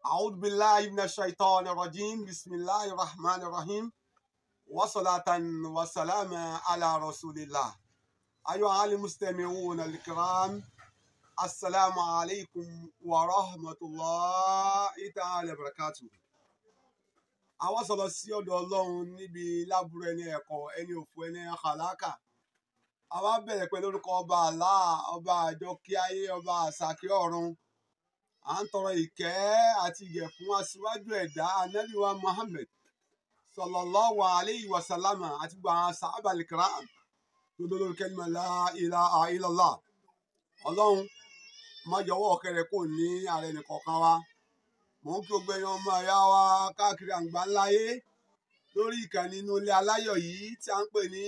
أعوذ بالله من الشيطان الرجيم بسم الله الرحمن الرحيم وصلاة وسلام على رسول الله أيها المستمعون الكرام السلام عليكم ورحمة الله تعالى وبركاته. Àwọn sọ̀rọ̀ sí ọ̀dọ̀ Ọlọ́run níbi lábúrò ẹni ẹ̀kọ́ ẹni òfò ẹni àkàlákà. Àwa bẹ̀rẹ̀ pẹ̀lú orúkọ ọba Allah, ọba àjọkí ayé, ọba àsàkí ọ̀run. À ń tọrọ ìkẹ́ àti ìgẹ̀ fún aṣíwájú ẹ̀dá Ànábì wa Muhammad sallallahu alayhi wa sallam àti gbogbo àwọn sàhábà al-kiram tó dó lórí kẹ́límà la ilaha illallah. Ọlọ́run má jọ̀wọ́ ọ̀kẹ́rẹ́ kò ní ààrẹ nìkọ̀ọ̀kan wa. Mò ń kí gbogbo ẹ̀yin ọmọ ìyá wa káàkiri àgbáńláyé lórí ìkànnì inú ilé aláyọ̀ yìí tí a ń pè ní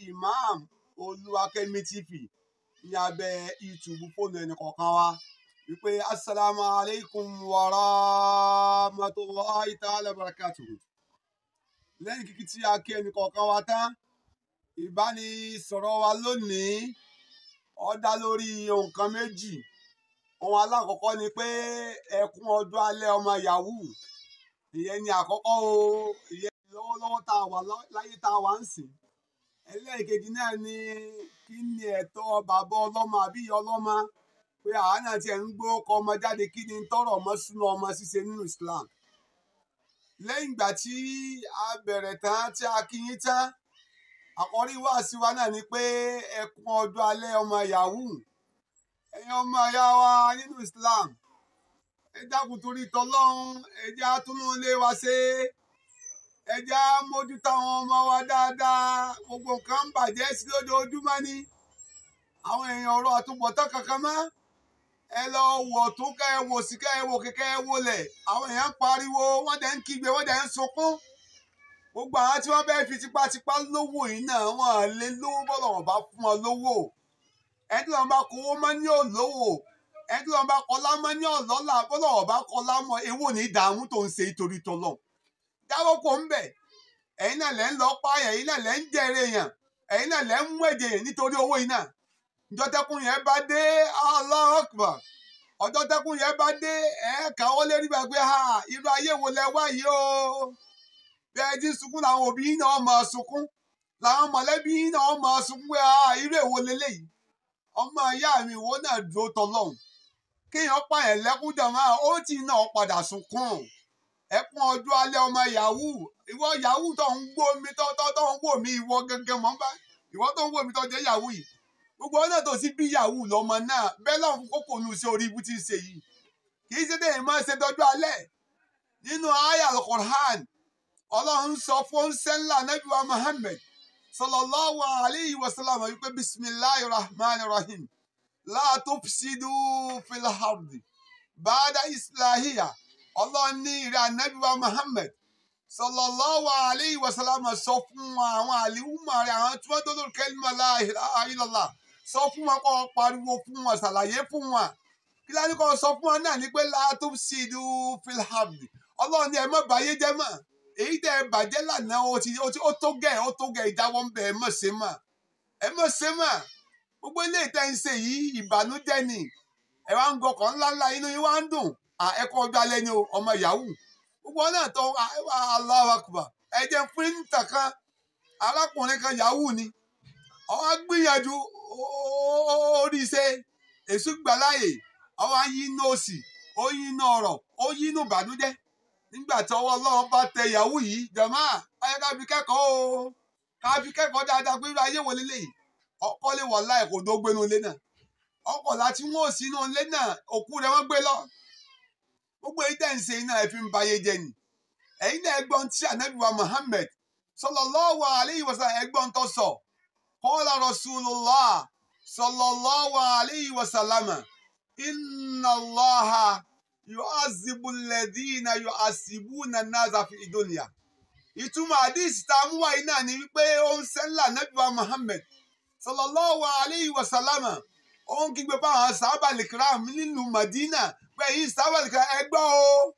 Imam Olúwakẹ́mi TV ní abẹ́ YouTube fóònù ẹnìkọ̀ọ̀kan wa. Wípé assalamu alaikum wa rahmatullahi ta'ala barakatuhu. Lẹ́yìn kíkí tí a kí ẹnìkọ̀ọ̀kan wa tán, ìbánisọ̀rọ̀ wa lónìí ó dá lórí nǹkan méjì. Ohun alákọ̀ọ́kọ́ ni pé ẹkún ọjọ́ alẹ́ ọmọ yahoo. Ìyẹn ni àkọ́kọ́ o, ìyẹn lọ́wọ́lọ́wọ́ tá a wà láyé tá a wà ń sìn. Ẹlẹ́ẹ̀kejì náà ni kí ni ẹ̀tọ́ bàbá ọlọ́mọ àbí ìyá ọlọ́mọ, pé àwa náà tiẹ̀ ń gbó ọkọ ọmọ jáde, kí ni tọrọ ọmọ súnú ọmọ ṣíṣe nínú Islam. Lẹ́yìn ìgbà tí a bẹ̀rẹ̀ tán tí a kí yín tán, àkọ́rí wáàsí wa náà ni pé ẹkún ọjọ́ alẹ́ ọmọ yahoo. Ẹ̀yin ọmọ ìyá wa nínú Islam, ẹ dákun torí tọlọ́run, ẹ jẹ́ á tún ilé wa ṣe, ẹ jẹ́ á mójútó àwọn ọmọ wa dáadáa. Gbogbo nǹkan ń bàjẹ́ sí lójoojúmọ́ ni. Àwọn èèyàn ọ̀rọ̀ àtúbọ̀tán kankan mọ́. Ẹ lọ wọ̀ tún kẹ́ ẹ wò sí kẹ́ ẹ wò kẹ́kẹ́ ẹ wọlẹ̀. Àwọn èèyàn ń pariwo, wọ́n dẹ̀ ń kígbe, wọ́n dẹ̀ ń sunkún. Gbogbo àwọn tí wọ́n bẹ́ẹ̀ fi tipátipá lówó yìí náà, wọ́n lè lówó bọ́lọ̀ wọn bá fún wọn lówó. Ẹni tí wọ́n bá kówó mọ́ ní òlówó, ẹni tí wọ́n bá kọlá mọ́ ní ọ̀lọ́lá, bọ́lọ̀ wọn bá kọlá mọ́ èwo ní ìdààmú tó ń ṣe ìtorí tọlọ́run. Dáwọ́ kò ń bẹ̀. Ẹ̀yin náà lẹ́ ń lọ pààyàn, ẹ̀yin náà lẹ́ ń jẹ̀rẹ̀ èèyàn, ẹ̀yin náà lẹ́ ń mú ẹ̀jẹ̀ yẹn nítorí owó yìí náà. Ọjọ́ tẹ́kùn yẹn bá dé, Allahu Akbar. Ọjọ́ tẹ́kùn yẹn bá dé, káwọ́ lérí bá gbé ha irú ayé wo lẹ wá yìí o. Bí ẹ ti sunkún làwọn òbí yín náà máa sunkún, làwọn mọ̀lẹ́bí yín náà máa sunkún pé irú èwo leléyìí. Ọmọ ìyá mi wo náà dúró tọlọ́hun. Kéèyàn pààyàn lẹ́kún jàmá, ó ti náà padà sunkún. Ẹkún ọjọ́ alẹ́ ọmọ yahoo. Ìwọ yahoo tó ń gbó mi tó ń wò mí, ìwọ gẹ́gẹ́ mọ́ bá. Ìwọ tó ń wò mí tó jẹ́ yahoo yìí. Gbogbo ọ̀nà tó sí bí yahoo lọ́mọ náà, bẹ́ẹ̀ lọ́run kókò nù sí orí ibú tí ń ṣe yìí. Kì í ṣe déyìn máa ṣe dọ́jú alẹ́. Nínú àyá al-Qur'an, Ọlọ́run sọ fún sẹ́ńlá Ànábì wa Muhammad sallallahu alayhi wa sallam wípé bismillahir rahmanir rahim. La tufsidu fil ardi ba'da islahiha. Ọlọ́run ní ìrẹ́ Ànábì wa Muhammad sallallahu alayhi wa sallam sọ fún àwọn àlìhùmọ̀ rẹ̀, àwọn tí wọ́n tó lórí kẹ́límà la ilaha illallah. Sọ fún wọn kó pariwo fún wọn, ṣàlàyé fún wọn. Kí láti kó sọ fún wọn náà ní pé la tufsidu fil ardi. Ọlọ́run ní ẹ má bàyé jẹ́ mọ́. Èyí tẹ́ ẹ bàjẹ́ lánàá ó tó gẹ̀ ìdáwọ́ ń bẹ̀ ẹ má ṣe mọ́. Ẹ má ṣe mọ́. Gbogbo ilé ìtẹ́ ń ṣe yìí ìbànújẹ́ ni. Ẹ wá ń gọkọ̀ ńláńlá, inú yín wá ń dùn. Ẹkún ọjọ́ alẹ́ ni o, ọmọ yahoo. Gbogbo náà tó Allahu Akbar. Ẹ jẹ́ fún ìtàn kan, arákùnrin kan yahoo ni. Ó wá gbìyànjú orí iṣẹ́ èṣù gbàláyè. Ó wá yí inú òsì, ó yí inú ọ̀rọ̀, ó yí inú ìbànújẹ́. Nígbà tí ọwọ́ Ọlọ́run bá tẹ yahoo yìí, jàmá, ayé ká fi kẹ́kọ̀ọ́ o. Ká fi kẹ́kọ̀ọ́ dáadáa pé irú ayé wo leléyìí. Ọkọ lè wọ̀ láì kò dó gbénu ilé náà. Ọkọ̀ láti wọ́n sí inú ilé náà, òkú rẹ̀ wọ́n gbé lọ. Gbogbo èyí tẹ́ ń ṣe iná ẹ fi ń bayé jẹ́ ni. Ẹ̀yin náà ẹgbọ́n tí Ànábì wa Muhammad sallallahu alayhi wa sallam ẹgbọ́n tó sọ. Qala Rasulullah sallallahu alayhi wa sallam. Inna Allaha yu'azzibu alladhina yu'azzibuna an-nasa fi dunya. Ìtumọ̀ àdìsí tá a mú wáyé náà ni wípé ó ń sẹ́ńlá Ànábì wa Muhammad sallallahu alayhi wa sallam. Ó ń kígbe fún àwọn sàhábà al-kiram nílùú Madina pé èyí sàhábà al-kiram ẹgbọ́ o.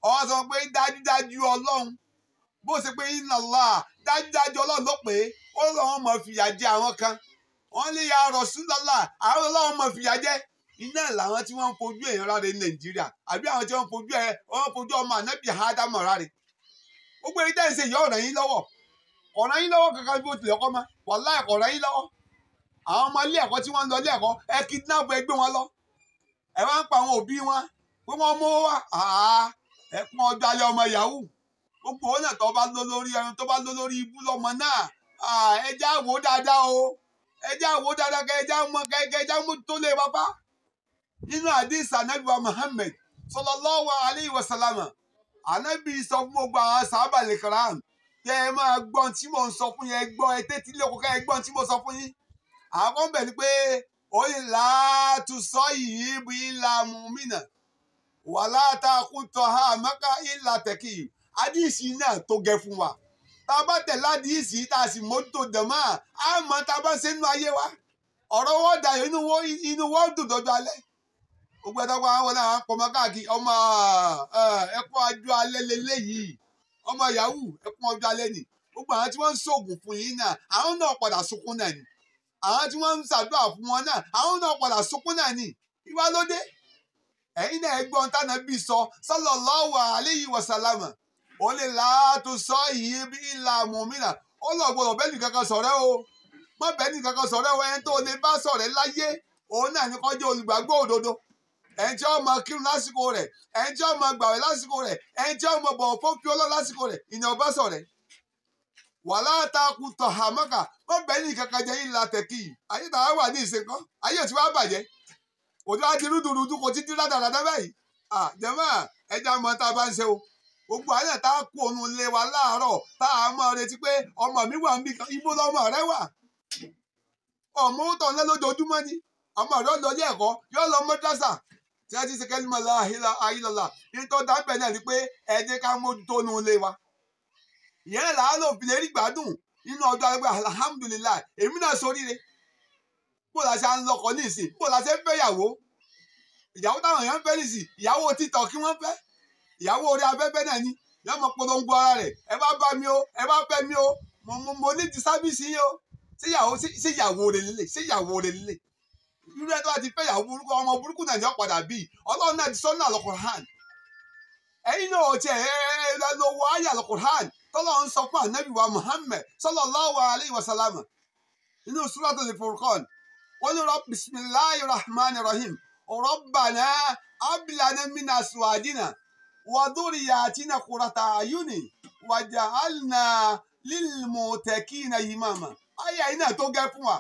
Ó sọ pé dájúdájú Ọlọ́run, bó ṣe pé inna Allah, dájúdájú Ọlọ́run ló pé ó lọ́wọ́ mọ̀ fìyà jẹ àwọn kan. Wọ́n lè ya Rasulullah, àwọn Ọlọ́run mọ̀ fìyà jẹ. iná làwọn tí wọ́n ń fojú èèyàn ráre ní Nàìjíríà àbí àwọn tí wọ́n fojú ọmọ ànábì ádámọ̀ ráre. Gbogbo èyí tẹ́ ń ṣe yọ ọ̀ràn yín lọ́wọ́ kankan bí ó tilẹ̀ kọ́ mọ́ wàláhì ọ̀ràn yín lọ́wọ́. Àwọn ọmọ ilé ẹ̀kọ́ tí wọ́n ń lọ ilé ẹ̀kọ́ ẹ kidnap ẹ gbé wọn lọ, ẹ wá ń pa àwọn òbí wọn pé wọ́n mú wá ẹ pọ́n ọjọ́ alẹ́ ọmọ yahoo. Gbogbo òun náà tó bá lọ lórí ibú lọ́mọ náà ẹ já wò dáadáa o, ẹ já wò dáadáa kẹ ẹ já mú tó lé bàbá. Nínú hadith Ànábì wa Muhammad sallallahu alayhi wa sallam, Ànábì sọ fún gbogbo àwọn sàhábà al-kiram kẹ ẹ máa gbọ́n tí mò ń sọ fún yín, ẹ gbọ́ ẹ tẹ́tí lóko kẹ ẹ gbọ́n tí mo sọ fún yín. Àwọn kan bẹ̀ ni pé oyin láàtú sọ yìí bí ńlá mùmínà wà látàkùtọ̀ ha maka ìlà tẹ̀kì. Àdìsí náà tó gẹ fún wa. Tá a bá tẹ̀lé àdìsí tá a sì mójútó dẹ̀mọ́ àmọ́ tá a bá ṣe nínú ayé wa ọ̀rọ̀ wọ́n dayọ̀ inú wọ́n dùn dọ́jọ́ alẹ́. Gbogbo ẹ̀dọ́gba àwọn náà pọ̀ mọ́ káàkiri ọmọ ẹ̀kọ́ ọjọ́ alẹ́ lélẹ́yìí ọmọ yahoo ẹ̀kọ́ ọjọ́ alẹ́ ni. Gbogbo àwọn tí wọ́n ń ṣoògùn fún yín náà àwọn náà padà sunkún náà ni. Àwọn tí wọ́n ń ṣàdúrà fún wọn náà àwọn náà padà sunkún náà ni. Ìwà ló dé. Ẹ̀yin náà ẹgbọ́n tánàbí sọ sallallahu alayhi wa sallam ó lè láàtú sọ yìí bí ìlà mùmínà. Ó lọ gbọdọ̀ bẹ́ẹ̀ nìkankan sọ̀rẹ́ o, má bẹ́ẹ̀ nìkankan sọ̀rẹ́ o. Ẹni tó lè bá sọ̀rẹ́ láyé òun náà ní kó jẹ́ olùgbàgbọ́ òdodo, ẹni tí ó máa kírun lásìkò rẹ̀, ẹni tí ó máa gbàwẹ̀ lásìkò rẹ̀, ẹni tí ó máa bọ̀wọ̀ fún fi Ọlọ́run lásìkò rẹ̀, ìyẹn ọba sọ̀rẹ́. Wàlá takùn tọ̀hàmọ́kà má bẹ́ẹ̀ nìkankan jẹ́ ìlà tẹ̀kì. Ayé tàwa wà ní ìsìnkán, ayé tí wàá bàjẹ́ kò tí wàá di rúdurùdu kò tí di rádaràdá báyìí. Jàmáà ẹja mọ tá a bá ń ṣe o. Gbogbo àyẹ̀ tá a kú òun lé wa láàárọ̀ tá a máa retí pé ọmọ mi wà níbi kan, ibo lọmọ rẹ wà. Ọmọ ó tọ̀ ńlẹ́ lójoojúmọ́ ni ọmọ rẹ lọ ilé ẹ̀kọ́ yóò lọ mọ́dásà tí wọ́n ti ṣe kẹ́lí mọ́lá ayélujára. Nítorí dábẹ́ náà ni pé ẹ jẹ́ ká mójútó nu ilé wa. Ìyẹn là á lò fi lè rí gbádùn nínú ọjọ́ àgbẹ̀ alhamdulilayi èmi náà soríire. Bó la ṣe à ń lọkọ ní ìsìn, bó la ṣe ń fẹ́ ìyàwó táwọn èèyàn ń fẹ́ ní ìsìn, ìyàwó títọ̀ kí wọ́n fẹ́, ìyàwó orí afẹ́fẹ́ náà ni yóò mọ polongo ara rẹ̀, ẹ bá bá mi o, ẹ bá fẹ́ mi o, mo ní ti sábìsì yìí o. Ṣé ìyàwó rẹ̀ lélẹ̀? Irú ẹ tó bá ti fẹ́ ìyàwó burúkú ọmọ burúkú náà ni ó padà bí. Ọlọ́run náà ti sọ́nà al-Qur'an. Ẹ̀yin náà ò tiẹ̀ lọ́wọ́ ayé al-Qur'an tọ́lọ́run sọ fún ànábì wa Muhammad sallallahu alayhi wa sallam nínú suratul Furqan. Wọ́n ní bismillahir rahmanir rahim rabbana hab lana min azwajina wa dhurriyyatina qurrata a'yunin waj'alna lil muttaqina imama. Àyà yìí náà tó gẹ́ fún wa.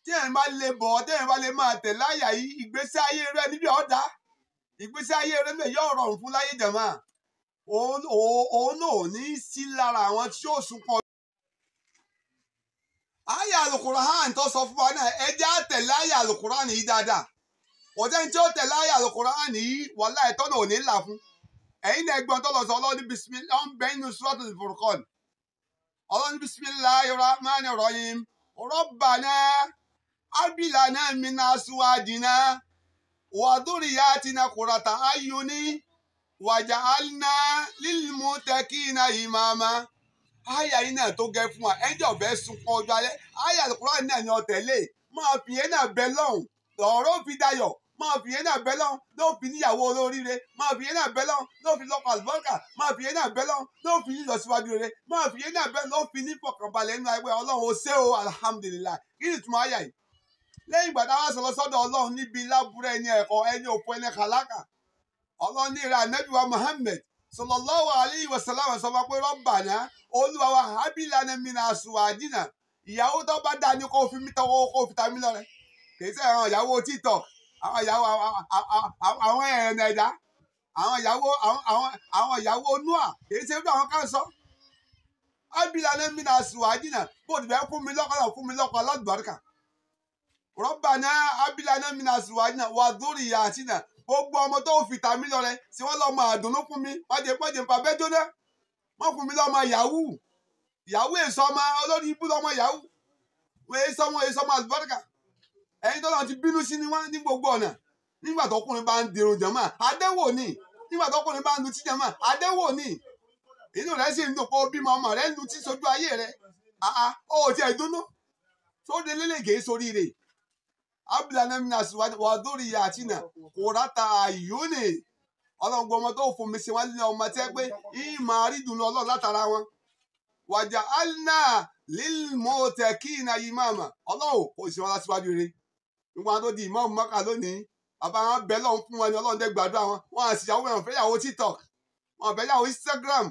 Tí ẹ̀yin bá lè bọ̀ tí ẹ̀yin bá lè máa tẹ̀ láyà yìí ìgbésí ayé rẹ̀ níbi ọ̀dà ìgbésí ayé rẹ̀ níbi yóò rọrùn fún láyé jàmá. Òun náà ò ní sí lára àwọn tí ó sunkún. Àyà al-Qur'an tó sọ fún wa náà ẹ jẹ́ á tẹ̀lé àyà al-Qur'an yìí dáadáa. Ọ̀jẹ̀ tí ó tẹ̀lé àyà al-Qur'an yìí wàláhì ẹ̀tọ́ náà ò ní là fún. Ẹ̀yin náà ẹgbọ́n tó lọ sọ Ọlọ́run ní bismillah ọ̀n bẹ́ẹ̀ nínú suratul Furqan. Ọlọ́run ní bismillahir rahmanir rahim rabbana hab lana min azwajina wa dhurriyyatina qurrata a'yunin waj'alna lil muttaqina imama. Àyà yìí náà tó gẹ́ fún wa ẹjọ́ ọ̀bẹ sunkún ọjọ́ alẹ́. Àyà al-Qur'an náà ni ọ tẹ̀lé máa fi yẹn náà bẹ lọ́hùn lọ́rọ́ fi dayọ̀, máa fi yẹn náà bẹ lọ́hùn ló fi níyàwó olóríire, máa fi yẹn náà bẹ lọ́hùn ló fi lọ́kọ àlùbọ́ríkà, máa fi yẹn náà bẹ lọ́hùn ló fi ní ìlọsíwájú rere, máa fi yẹn náà bẹ ló fi ní ìfọ̀kànbalẹ̀ nínú ẹgbẹ́ Ọlọ́run ó ṣé o alhamdulillah. Kí ni ìtumọ̀ àyà yìí? Lẹ́yìn ìgbà táwa sọ̀rọ̀ sọ́dọ̀ Ọlọ́run níbi lábúrẹ́ ẹni ẹ̀kọ́ ẹni òfò ẹni kàlákà. Ọlọ́run ní ìrẹ́ ànábì wa Muhammad sallallahu alayhi wa sallam sọ pé Rabbana Olúwa wa hab lana min azwajina. Ìyàwó tó bá dá ní kó fi mí tọwọ́ kó fi ta mí lọ́rẹ. Kì í ṣe àwọn ìyàwó títọ̀, àwọn ìyàwó àwọn ẹ̀rẹ̀nà ẹ̀dá, àwọn ìyàwó Noah, kì í ṣe bí àwọn kan sọ. Hab lana min azwajina bó ti bẹ́ẹ̀ fún mi lọ́kọ aládùbáríkà. Rabbana hab lana min azwajina wa dhurriyyatina. Gbogbo ọmọ tó fi ta mí lọ́rẹ tí wọ́n lọ́ máa dùnnú fún mi, pàjẹ́ nǹkan abẹ́ jóná. Wọ́n fún mi lọ́mọ yahoo èso ọmọ olórí ibú lọ́mọ yahoo. Wọ́n èso ọmọ àlùbáríkà. Ẹ̀yin tó lọ́n ti bínú sí ni wọ́n ní gbogbo ọ̀nà. Nígbà tọkùnrin bá ń dirun jàmá àdẹ́wò ni. Nígbà tọkùnrin bá ń lutí jàmá àdẹ́wò ni. Inú rẹ̀ sì ń dùn pé ó bímọ ọmọ rẹ̀ ń lutí sójú ayé rẹ̀. Ó ti ẹ̀ dúnú. Sóde lélẹ̀ gèé sóríire. abúlé mi náà síwájú wà lórí ìyá àti náà kò ráta àyónè ọlọ́run gbọ́ ọmọ tó fún mi sí wọn lé ọmọ tẹ́ pé ìmọ̀ àrídùn ọlọ́run látara wọn wàjà alina lílmọ̀tẹ̀kìnà ìmáàmà ọlọ́run kò sí wọn láṣíwájú rere nígbà tó di ìmáàmù Mákà lónìí bàbá wọn bẹ lọ́run fún wọn ni ọlọ́run dẹ́ gbàdúrà wọn àti ìyàwó wọn fẹ́ yàwó TikTok wọn fẹ́ yàwó Instagram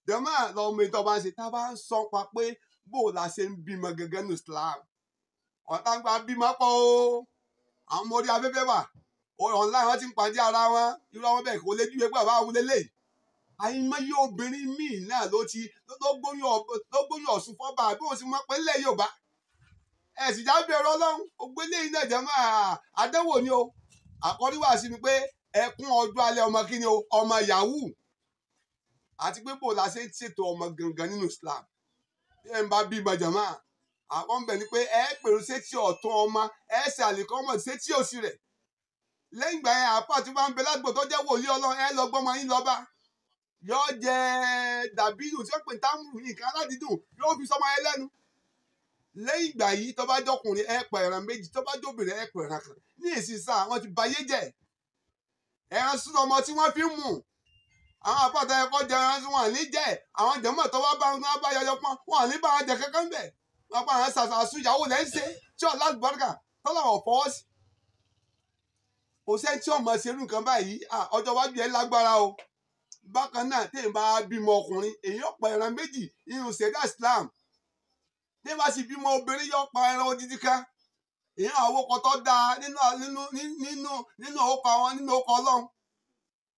dẹ́mà lọ́mọ ìtọ́ bá ń ṣe tá a bá ń sọ pa pé bó la ṣe ń bímọ gẹ́gẹ́ ní Islam ọ̀tá gba bímọ pọ̀ o àwọn ọmọ orí afẹ́fẹ́ wà online wọn ti ń pàdé ara wọn irú àwọn bẹ́ẹ̀ kò lè júwe pé àbá wọlé lẹ́yìn àìmọye obìnrin míì náà ló gbóyún Ọ̀ṣun fọ́ba bí wọ́n ti mọ̀ pé ńlẹ̀ Yorùbá ẹ̀sìn já bẹ̀rù Ọlọ́run ògbélé iná ìjàmọ́ àdánwò ni o àkọ́rí wà sí ni pé ẹkún ọjọ́ alẹ́ ọmọ kí ni o ọmọ yahoo àti pé bò la ṣe ń ṣètò ọmọ gangan nínú Islam bí ẹ ń bá bímọ jàmọ́ àwọn ń bẹ̀ ni pé ẹ pèrò sétí ọ̀tún ọmọ ẹ ṣe àlèkọ́ ọmọ sétí òsì rẹ̀ lẹ́yìn ìgbà yẹn àpá tí wọ́n ń bẹ ládùúgbò tó jẹ́ wòlíì Ọlọ́run ẹ lọ gbọ́mọ yín lọ́ba yóò jẹ dàbídù tí ó pè táàmù nǹkan aládìídùn yóò fi sọmọ yẹn lẹ́nu lẹ́yìn ìgbà yìí tó bá jọkùnrin ẹ pa ẹran méjì tó bá jóbìnrin ẹ pa ẹran kan ní èsì sáà wọ́n ti bayé jẹ́ ẹran sínú ọmọ tí wọ́n fi ń mú àwọn àpáta ẹ̀kọ́ jẹ ẹran tí wọ́n ní jẹ́ àwọn jẹ̀mọ́ tó wá bá yọyọ pọ́n wọ́n ní bá wọn jẹ kankan bẹ̀ wọ́n pa àwọn ṣàṣàṣù ìyàwó lẹ́ ń ṣe tí ọ̀la àlùbáríkà tọ́lọ́wọ̀ fọwọ́ sí kò sẹ́ni tí ọmọ ṣerú nǹkan báyìí ọjọ́ iwájú ẹ lágbára o bákan náà tí èèyàn bá bímọ ọkùnrin èyí yóò pa ẹran méjì nínú ṣẹ̀ríà Islam tí èèyàn bá sì bímọ obìnrin yóò pa ẹran odidi kan èèyàn àwòkọ tó dáa nínú òkọ àwọn nínú òkọ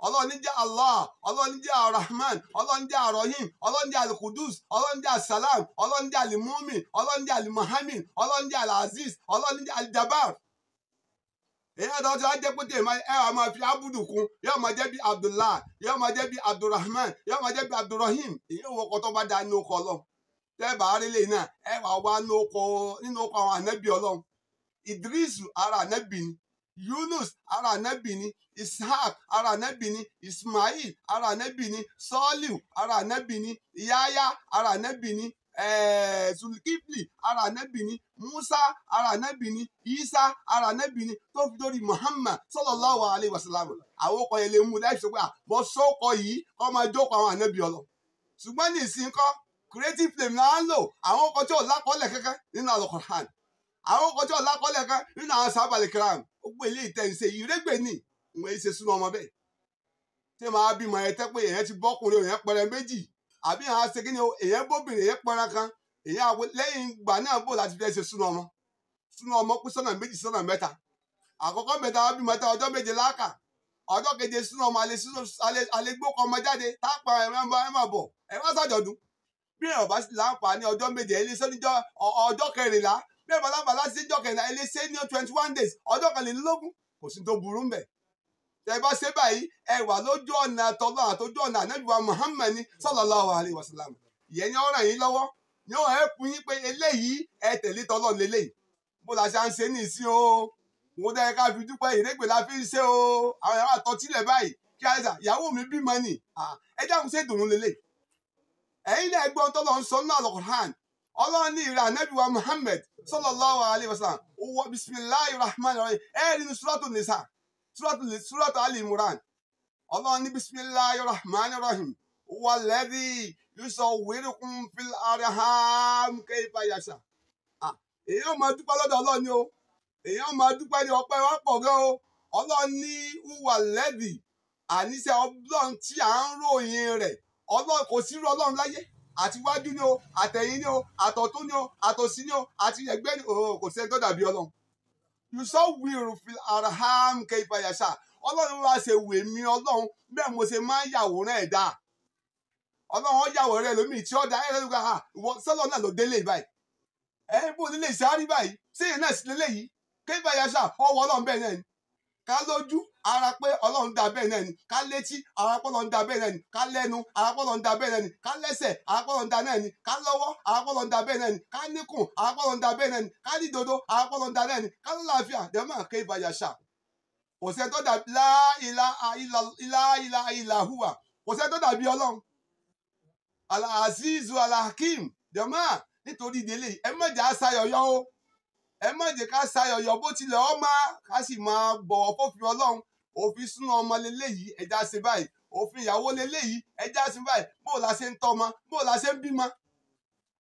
Ọlọ́run ní jẹ́ Allah Ọlọ́run ní jẹ́ Ar-Rahman Ọlọ́run ní jẹ́ Ar-Rahim Ọlọ́run ní jẹ́ Al-Qudus Ọlọ́run ní jẹ́ As-Salam Ọlọ́run ní jẹ́ Al-Mu'min Ọlọ́run ní jẹ́ Al-Muhaimin Ọlọ́run ní jẹ́ Al-Aziz Ọlọ́run ní jẹ́ Al-Jabbar èyí tó ti wá jẹ́ pé tèmi ẹ wà máa fi abudu kún yóò máa jẹ́ bí Abdullah yóò máa jẹ́ bí Abdulrahman yóò máa jẹ́ bí Abdulrahim èyí ò wọ́kọ̀ tó bá da nínú ọkọ̀ Ọlọ́run tẹ́ bá rí lè náà ẹ wà wá nínú ọkọ̀ àwọn ànábì Ọlọ́run Idrisu ara ànábì ni Yunus ara ànábì ni Ishaq ara ànábì ni Ismail ara ànábì ni Soliu ara ànábì ni Yahya ara ànábì ni Zulkifli ara ànábì ni Musa ara ànábì ni Isa ara ànábì ni tó fi dórí Muhammad sallallahu alayhi wa sallam àwọn ọkọ yẹn lè mú láì sọ pé bọ́ sọ́kọ yìí kọ́ máa jókòó àwọn ànábì Ọlọ́run ṣùgbọ́n ní ìsìn kọ́ creative flame náà ń lò àwọn ọkọ tí ò lákọọ́lẹ̀ kankan nínú Al-Qur'an àwọn ọkọ tí ò lákọọ́lẹ̀ kankan nínú àwọn sábàlẹ̀ kiram ó gbé ilé ìtẹ̀sẹ̀ ìrégbè ní ìwọ̀n èyí ṣe súnú ọmọ bẹ́ẹ̀ tí màá bímọ ẹ̀ tẹ́ pé èèyàn ti bọ́kùnrin èèyàn pẹrẹ méjì àbí àwọn aṣèké ni èèyàn bóbìnrin èèyàn pẹrẹ kan èèyàn àwọn lẹ́yìn ìgbà náà bò láti fẹ́ ṣe súnú ọmọ pín sọ́nà méjì sọ́nà mẹ́ta àkọ́kọ́ mẹ́ta wá bímọ tán ọjọ́ méje láàkà ọjọ́ keje súnú ọmọ alẹ́ gbókọ ọmọ jáde tápà ẹ máa bọ̀ ẹ wá ṣàjọ̀dún bí èèyàn bá sì láǹfààní ọjọ́ méje ẹ lè ṣe níjọ́ ọjọ́ kẹrìnlá bí èèyàn bá láǹfààní sí ọjọ́ kẹrìnlá ẹ lè ṣe ní 21 days ọjọ́ kẹrìnlélógún kò sí tó burú mbẹ̀ tẹ bá ṣe báyìí ẹ wà lójú ọ̀nà tọ́lọ́ àtọ́jú ọ̀nà ànábì wa Muhammad ní sallallahu alayhi wa sallam ìyẹn ni ó ràn yín lọ́wọ́ ni ó ẹ̀ fún yín pé eléyìí ẹ tẹ̀lé tọ́lọ́ lélẹ́yìí bó la ṣe à ń ṣe ní ìsín o mo dẹ́ ká fi dúpẹ́ ìrégbè la fi ń ṣe o àwọn yàrá àtọ́tílẹ̀ báyìí kí àìsà ìyàwó mi bímọ nì ẹ dáhùn sí ìdùnnú lélẹ̀ ẹ̀yin náà gbọ́n tọ́lọ́ ń sọ ní Al-Qur'an Ọlọ́run ní ìrà ànábì wa Muhammad sallallahu alayhi wa sallam owó bismillahir rahmanir rahim nínú Suratul Nisa Suratu Ali Imran Ọlọ́run ní bismillahir rahmanir rahim walladhi yusawwirukum fil arham kayfa yasha èèyàn máa dúpẹ́ lọ́dọ̀ Ọlọ́run ni o èèyàn máa dúpẹ́ ní ọpẹ́ wa pọ̀ gan o Ọlọ́run ní walladhi àníṣe Ọlọ́run tí à ń ròyìn rẹ̀ Ọlọ́run kò sí irú Ọlọ́run láyé àtiwájú ni o àtẹ̀yìn ni o àtọ̀tún ni o àtòsí ni o àti ẹ̀gbẹ́ ni o kò sẹ́ni tó dàbí Ọlọ́run yusawwiru fil arham kayfa yasha Ọlọ́run wá ṣe wè mí Ọlọ́run bẹ́ẹ̀ mo ṣe máa ń yàwòrán ẹ̀dá Ọlọ́run yàwòrán ẹ̀ lómi tí ó dá ẹ̀rọ ìgbà ìwọ sọ́lọ́ náà ló délé báyìí bó nílé ìsáárí báyìí sí ìyẹn náà sí lélẹ̀ yìí kayfa yasha ọwọ́ Ọlọ́run bẹ́ẹ̀ náà ni ká lójú ara pé Ọlọ́run dá bẹ́ẹ̀ náà ni ká létí ara pé Ọlọ́run dá bẹ́ẹ̀ náà ni ká lẹ́nu ara pé Ọlọ́run dá bẹ́ẹ̀ náà ni ká lẹ́sẹ̀ ara pé Ọlọ́run dá náà ni ká lọ́wọ́ ara pé Ọlọ́run dá bẹ́ẹ̀ náà ni ká níkùn ara pé Ọlọ́run dá bẹ́ẹ̀ náà ni ká ní dodo ara pé Ọlọ́run dá náà ni ká lálàáfíà dẹ́mà kayfa yasha kò sẹ́ tó dàbí la ilaha illa huwa kò sẹ́ tó dàbí Ọlọ́run Al-Azizu Al-Hakim dẹ́mà nítorí ìdílé ẹ mọ̀jà sayọ̀yọ́ o ẹ má jẹ́ ká ṣayọ̀yọ̀ bó tilẹ̀ ọ́ máa ká sì máa bọ̀wọ̀ fófin Ọlọ́run. Òfin súná ọmọ leléyìí ẹja ṣe báyìí, òfin ìyàwó leléyìí ẹja ṣe báyìí, bó la ṣe ń tọ́mọ, bó la ṣe ń bímọ.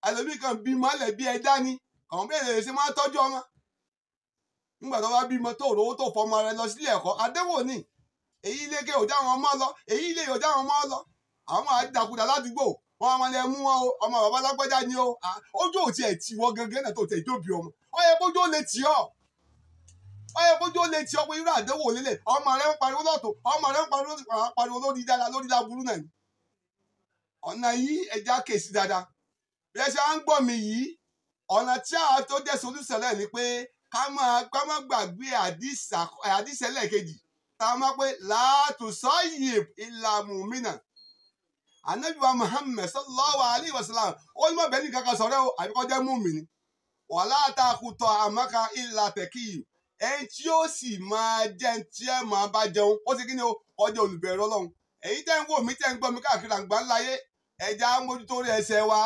Àlòmí kan bímọ lẹ̀ bí ẹja ni àwọn bẹ́ẹ̀ lè ṣe máa tọ́jú ọmọ. Nígbà tó bá bímọ tó rówó tó fọmọ rẹ lọ sílé ẹ̀kọ́ àdéhùn ni èyí ilé ké òjá àwọn ọmọ lọ, èyí ilé òjá àwọn ọmọ lọ. Àwọn àdàkudà ládùúgbò wọn máa lẹ mú wọn o, ọmọ bàbá lágbájá ni o. Ojú ò tiẹ̀ tì wọ gẹ́gẹ́ náà tó tiẹ̀ jóbi ọmọ. Ó yẹ kójú ó lè tì ọ́. Ó yẹ kójú ó lè tì ọ́ pé irú àdéhùn lélẹ̀. Ọmọ rẹ ń pariwo lọ́tọ̀, ọmọ rẹ ń pariwo lórí dáadáa lórí láburú náà ni. Ọ̀nà yìí ẹja kèsì dáadáa. Bí ẹ ṣe à ń gbọ́ mi yìí, ọ̀nà tí a tó jẹ́ solúsẹ̀ náà ni pé ká má gbàgbé àdìsẹ́lẹ̀ kejì. Tá a máa pé láàtú sọ́yìb ìlà mùmínà. Ànábì wa Muhammad sallallahu alayhi wa sallam ó ní bẹ́ẹ̀ ni kankan sọ̀rọ̀ o àbíkọ́ jẹ́ mùmíní. Wala taqutu amaka illa taqi. Ẹni tí ó sì máa jẹ́ tí ẹ máa bá jẹun ó ti kí ni o ọjọ́ olùbẹ̀rù Ọlọ́run. Èyí tẹ́ ń wò mí tẹ́ ń gbọ́ mi káàkiri àgbáńláyé ẹja mójútó rí ẹsẹ̀ wa,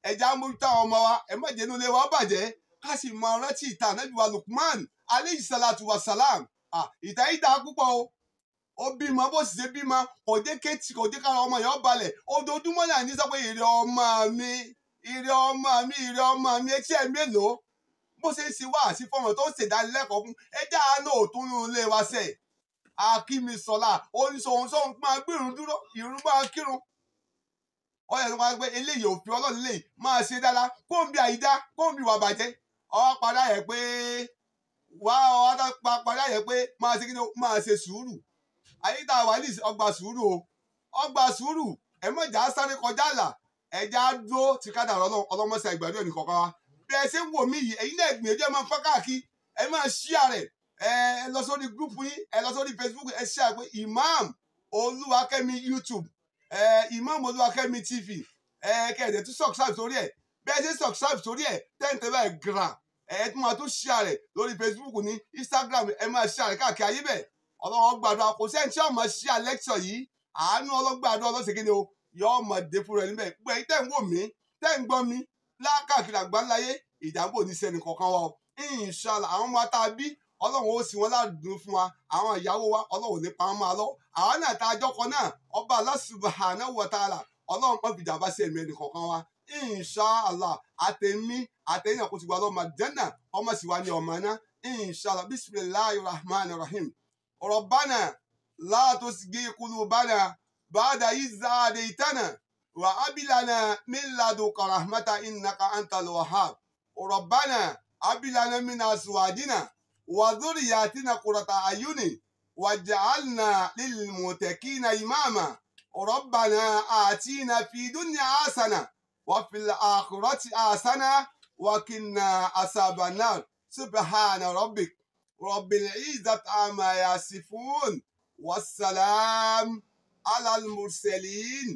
ẹja mójútó àwọn ọmọ wa, ẹ má jẹ́ inú ilé wa bàjẹ́. Ká sì máa rántí ìtàn Ànábì wa Lukman alayhi salatu wa salam. Ìtàn yìí dáa púpọ̀ o. Ó bímọ bó sì ṣe bímọ kò dé kéètì kò dé kára ọmọ yẹn balẹ̀. Ojoojúmọ́ náà ní sọ pé ìrẹ ọmọ mi, ìrẹ ọmọ mi, ìrẹ ọmọ mi etí ẹ̀ mélòó. Bó ṣe ń ṣe wá sí fọmọ tó ń ṣèdánilẹ́kọ̀ọ́ fún ẹjẹ́ àánú òtún nínú ilé wa sẹ̀. Akími sọlá oníṣòwò sóhun máa gbìrún dúró ìrún máa kírun. Ó yẹ kó pé eléyìí òfin Ọlọ́run lè máa ṣe dáadáa kó ń bí àyídá kó ń bí wà bàjẹ́. Ọwọ́ padà yẹ pé máa ṣe kí ni o máa ṣe sùúrù. Àyíká wà ní ọgbà sùúrù o, ọgbà sùúrù ẹ mọ̀jà sáré kọjá àlà ẹja dúró ti kádàrá ọlọ́mọṣẹ́ ìgbàdo ẹnì kọ̀ọ̀kan wa. Bí ẹ ṣe ń wò mí yìí ẹ̀yin náà gbìyànjú ẹ máa fọ́ káàkiri ẹ máa share rẹ̀ ẹ lọ sórí gúrúùpù yín ẹ lọ sórí Facebook ẹ share pé Imam Olúwakẹ́mi YouTube Imam Olúwakẹ́mi TV kẹ̀dẹ̀ tún subscribe sórí ẹ̀ bí ẹ ṣe subscribe sórí ẹ̀ tẹ́ǹtẹ́ báyìí gra tún máa tún share rẹ̀ lórí Facebook ní Instagram ẹ máa share rẹ̀ káàkiri ayé bẹ́ẹ̀. Ọlọ́run gbàdúrà kò sẹ́ni tí ọmọ share lecture yìí àánú ọlọ́gbàdúrà ọlọ́sẹ̀ kí ni o yọ ọmọ dé fún rẹ níbẹ̀ gbogbo ẹ̀yin tẹ́ ń wò mí tẹ́ ń gbọ́ mi lákàkiri àgbáńláyé ìdààmú ò ní sẹ́ni kankan wa o. Inshallah àwọn ọmọ tá a bí Ọlọ́run ó sì wọ́n ládùn fún wa, àwọn ìyàwó wa Ọlọ́run ò ní pa wọ́n máa lọ. Àwọn náà tá a jọkọ náà ọba Allah subhanahu wa ta'ala Ọlọ́run má fi jàmbá sí ẹ̀mí ẹnì kankan wa. Inshallah àtẹ̀yìn náà kò ti gba ọlọ́mọ jẹ́nà ọmọ sì wá ní ọmọ náà. Inshallah bismillahir rahmanir rahim. Rabbana la tuzigh qulubana ba'da idh hadaytana wa hab lana min ladunka rahmatan innaka antal wahhab. Rabbana hab lana min azwajina wa dhurriyyatina qurrata a'yunin waj'alna lil muttaqina imama. Rabbana atina fid dunya hasana wa fil akhirati hasana wa qina azaban nar. Subhana rabbik rabbil izzati amma yasifun wassalam alal mursalin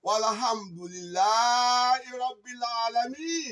walhamdulillahi rabbil alamin.